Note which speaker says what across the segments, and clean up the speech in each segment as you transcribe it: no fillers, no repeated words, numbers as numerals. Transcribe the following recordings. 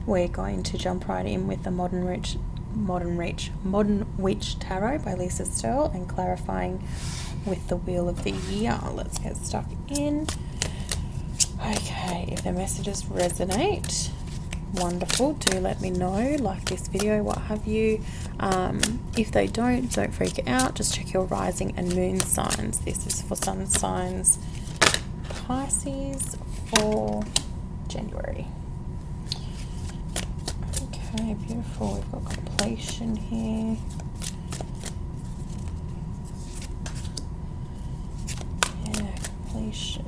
Speaker 1: we're going to jump right in with the Modern Witch Tarot by Lisa Sterle and clarifying with the Wheel of the Year. Let's get stuck in. Okay, if the messages resonate, wonderful, do let me know, like this video, what have you. If they don't freak out, just check your rising and moon signs. This is for sun signs Pisces for January. Okay, beautiful. We've got completion here. Yeah, completion.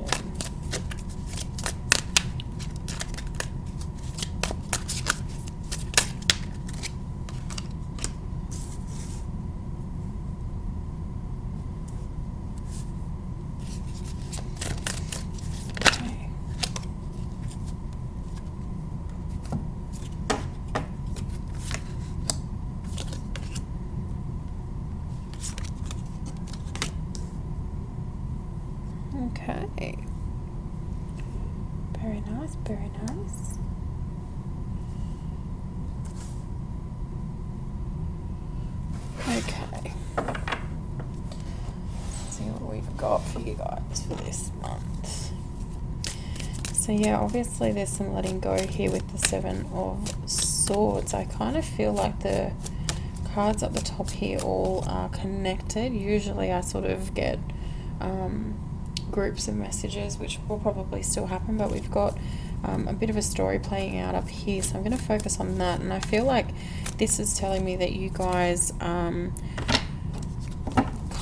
Speaker 1: Okay, very nice, very nice. Okay, let's see what we've got for you guys for this month. So yeah, obviously there's some letting go here with the Seven of Swords. I kind of feel like the cards up the top here all are connected. Usually I sort of get groups of messages, which will probably still happen, but we've got a bit of a story playing out up here, so I'm going to focus on that. And I feel like this is telling me that you guys kind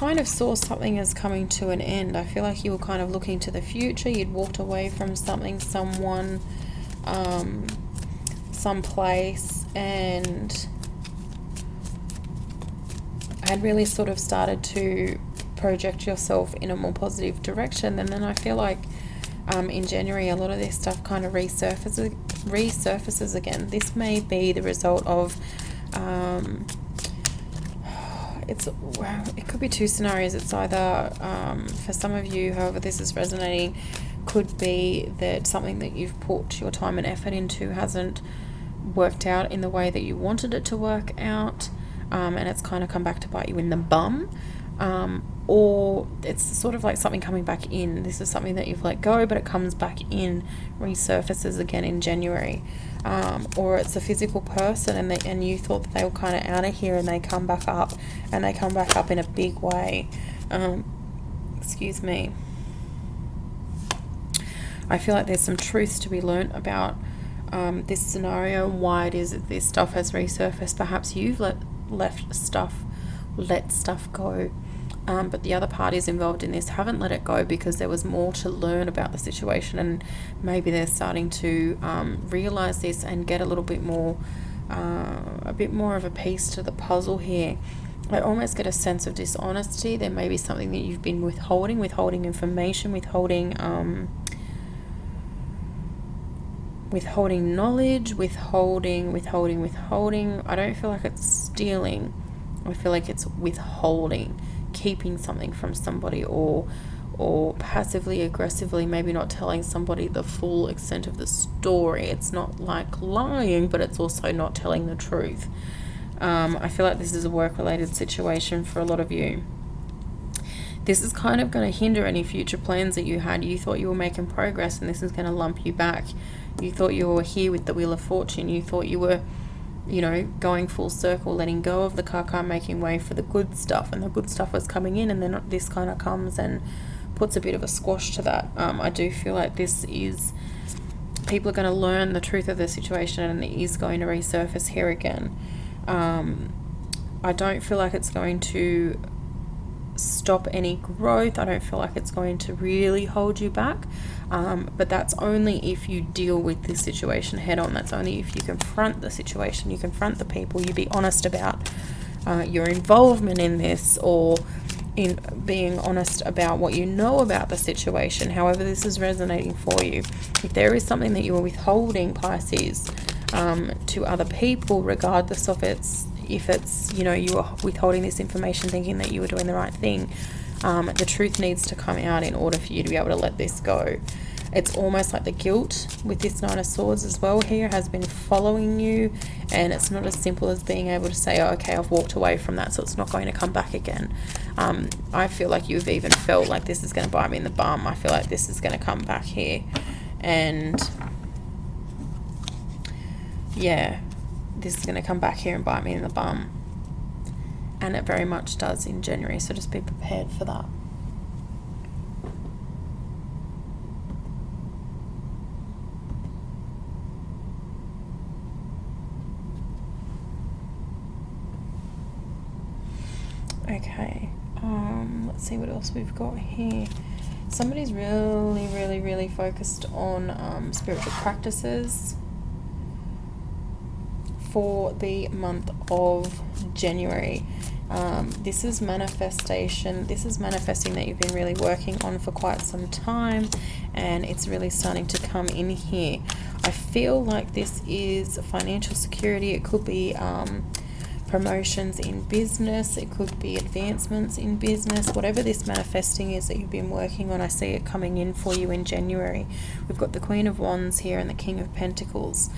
Speaker 1: of saw something as coming to an end. I feel like you were kind of looking to the future. You'd walked away from something, someone, someplace, and had really sort of started to project yourself in a more positive direction. And then I feel like in January a lot of this stuff kind of resurfaces again. This may be the result of it could be two scenarios. It's either for some of you, however this is resonating, could be that something that you've put your time and effort into hasn't worked out in the way that you wanted it to work out, and it's kind of come back to bite you in the bum. Or it's sort of like something coming back in. This is something that you've let go, but it comes back in, resurfaces again in January. Or it's a physical person and you thought that they were kind of out of here, and they come back up, and they come back up in a big way. Excuse me. I feel like there's some truths to be learnt about this scenario, why it is that this stuff has resurfaced. Perhaps you've let stuff go. But the other parties involved in this haven't let it go because there was more to learn about the situation, and maybe they're starting to realize this and get a little bit more, of a piece to the puzzle here. I almost get a sense of dishonesty. There may be something that you've been withholding information, withholding knowledge, withholding. I don't feel like it's stealing. I feel like it's withholding, keeping something from somebody, or passively aggressively maybe not telling somebody the full extent of the story. It's not like lying, but it's also not telling the truth. I feel like this is a work-related situation for a lot of you. This is kind of going to hinder any future plans that you had. You thought you were making progress, and this is going to lump you back. You thought you were here with the Wheel of Fortune. You thought you were, going full circle, letting go of the karka, making way for the good stuff, and the good stuff was coming in, and then this kind of comes and puts a bit of a squash to that. I do feel like people are going to learn the truth of the situation, and it is going to resurface here again. I don't feel like it's going to stop any growth. I don't feel like it's going to really hold you back, but that's only if you deal with this situation head on. That's only if you confront the situation, you confront the people, you be honest about your involvement in this, or in being honest about what you know about the situation. However this is resonating for you, if there is something that you are withholding, Pisces, to other people, regardless of if it's you are withholding this information thinking that you were doing the right thing, the truth needs to come out in order for you to be able to let this go. It's almost like the guilt with this Nine of Swords as well here has been following you, and it's not as simple as being able to say, oh, okay, I've walked away from that, so it's not going to come back again. I feel like you've even felt like this is going to bite me in the bum. I feel like this is going to come back here, and yeah, this is going to come back here and bite me in the bum, and it very much does in January, so just be prepared for that. Okay, let's see what else we've got here. Somebody's really focused on spiritual practices for the month of January. This is manifestation. This is manifesting that you've been really working on for quite some time, and it's really starting to come in here. I feel like this is financial security. It could be promotions in business, it could be advancements in business. Whatever this manifesting is that you've been working on, I see it coming in for you in January. We've got the Queen of Wands here and the King of Pentacles.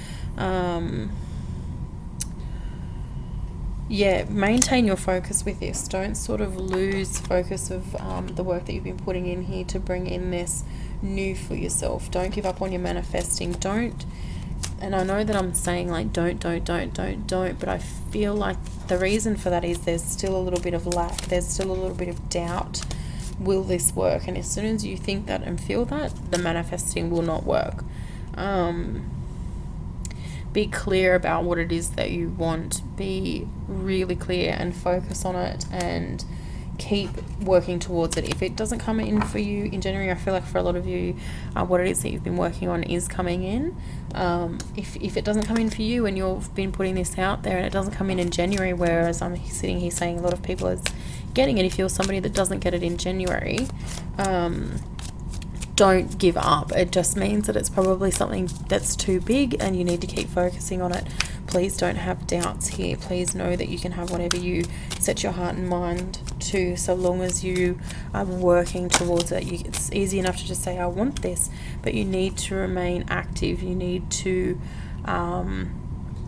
Speaker 1: Yeah, maintain your focus with this. Don't sort of lose focus of the work that you've been putting in here to bring in this new for yourself. Don't give up on your manifesting. Don't, and I know that I'm saying like don't, but I feel like the reason for that is there's still a little bit of lack. There's still a little bit of doubt. Will this work? And as soon as you think that and feel that, the manifesting will not work. Be clear about what it is that you want. Be really clear and focus on it, and keep working towards it. If it doesn't come in for you in January, I feel like for a lot of you, what it is that you've been working on is coming in. If it doesn't come in for you and you've been putting this out there and it doesn't come in January, whereas I'm sitting here saying a lot of people is getting it, if you're somebody that doesn't get it in January, don't give up. It just means that it's probably something that's too big and you need to keep focusing on it. Please don't have doubts here. Please know that you can have whatever you set your heart and mind to, so long as you are working towards it. It's easy enough to just say, I want this, but you need to remain active. You need to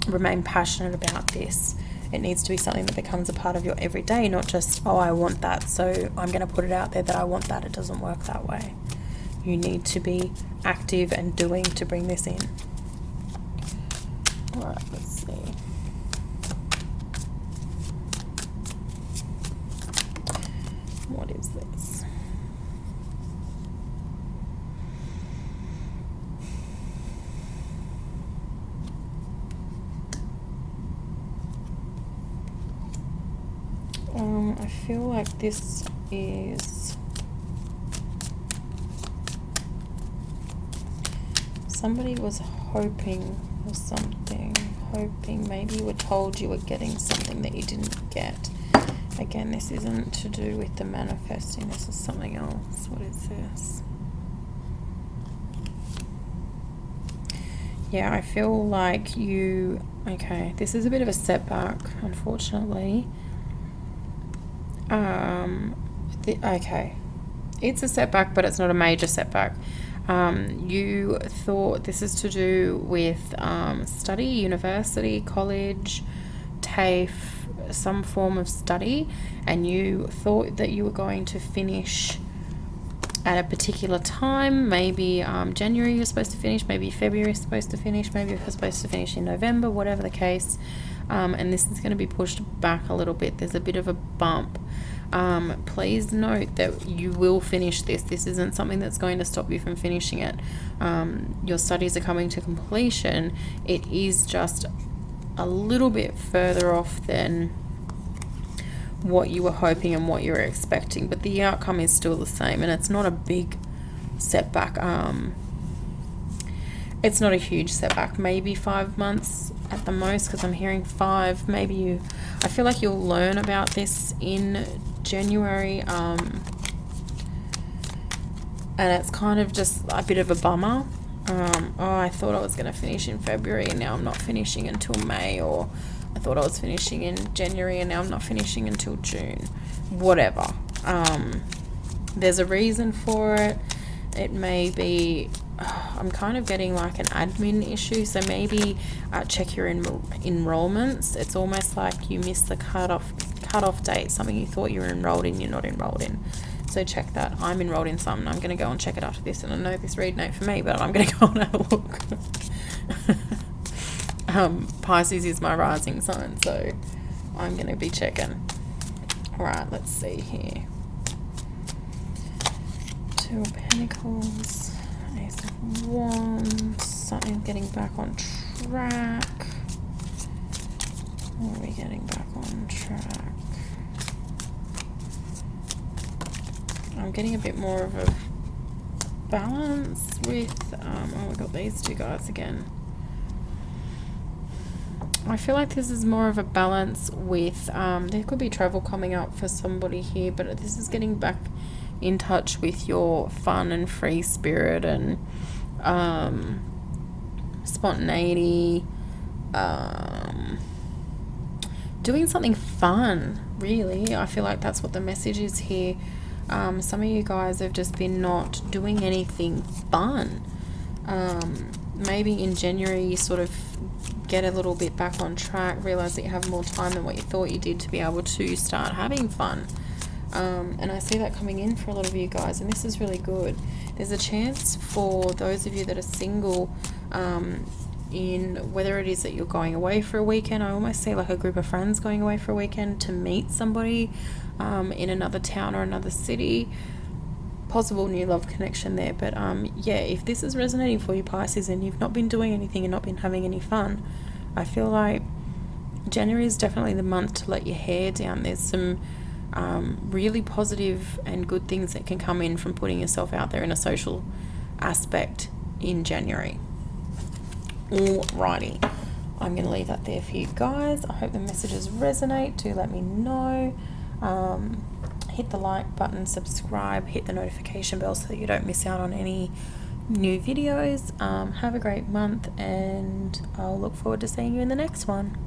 Speaker 1: remain passionate about this. It needs to be something that becomes a part of your everyday, not just, oh, I want that, so I'm going to put it out there that I want that. It doesn't work that way. You need to be active and doing to bring this in. Alright, let's see. What is this? I feel like this is somebody was hoping for something, maybe you were told you were getting something that you didn't get. Again, this isn't to do with the manifesting, this is something else. What is this? Yeah, I feel like you, okay, this is a bit of a setback, unfortunately. Okay, it's a setback, but it's not a major setback. You thought this is to do with study, university, college, TAFE, some form of study, and you thought that you were going to finish at a particular time. Maybe January you're supposed to finish, maybe February you're supposed to finish, maybe you're supposed to finish in November, whatever the case. And this is going to be pushed back a little bit. There's a bit of a bump. Please note that you will finish this. This isn't something that's going to stop you from finishing it. Your studies are coming to completion. It is just a little bit further off than what you were hoping and what you were expecting, but the outcome is still the same, and it's not a big setback. It's not a huge setback, maybe 5 months at the most, because I'm hearing 5. Maybe I feel like you'll learn about this in January, and it's kind of just a bit of a bummer. Oh, I thought I was going to finish in February and now I'm not finishing until May, or I thought I was finishing in January and now I'm not finishing until June. Whatever. There's a reason for it. It may be I'm kind of getting like an admin issue, so maybe check your enrollments. It's almost like you missed the cutoff date, something you thought you were enrolled in, you're not enrolled in. So check that. I'm enrolled in something. I'm going to go and check it after this, and I know this reading ain't for me, but I'm going to go and have a look. Pisces is my rising sign, so I'm going to be checking. Alright, let's see here. Two of Pentacles, Ace of Wands, something getting back on track. What are we getting back on track? I'm getting a bit more of a balance with, oh, we got these two guys again. I feel like this is more of a balance with, there could be travel coming up for somebody here, but this is getting back in touch with your fun and free spirit and spontaneity, doing something fun, really. I feel like that's what the message is here. Some of you guys have just been not doing anything fun. Maybe in January you sort of get a little bit back on track, realize that you have more time than what you thought you did to be able to start having fun. And I see that coming in for a lot of you guys, and this is really good. There's a chance for those of you that are single, in whether it is that you're going away for a weekend. I almost see like a group of friends going away for a weekend to meet somebody in another town or another city. Possible new love connection there, but yeah, if this is resonating for you, Pisces, and you've not been doing anything and not been having any fun, I feel like January is definitely the month to let your hair down. There's some really positive and good things that can come in from putting yourself out there in a social aspect in January. Alrighty, I'm going to leave that there for you guys. I hope the messages resonate. Do let me know. Hit the like button, subscribe, hit the notification bell so that you don't miss out on any new videos. Have a great month, and I'll look forward to seeing you in the next one.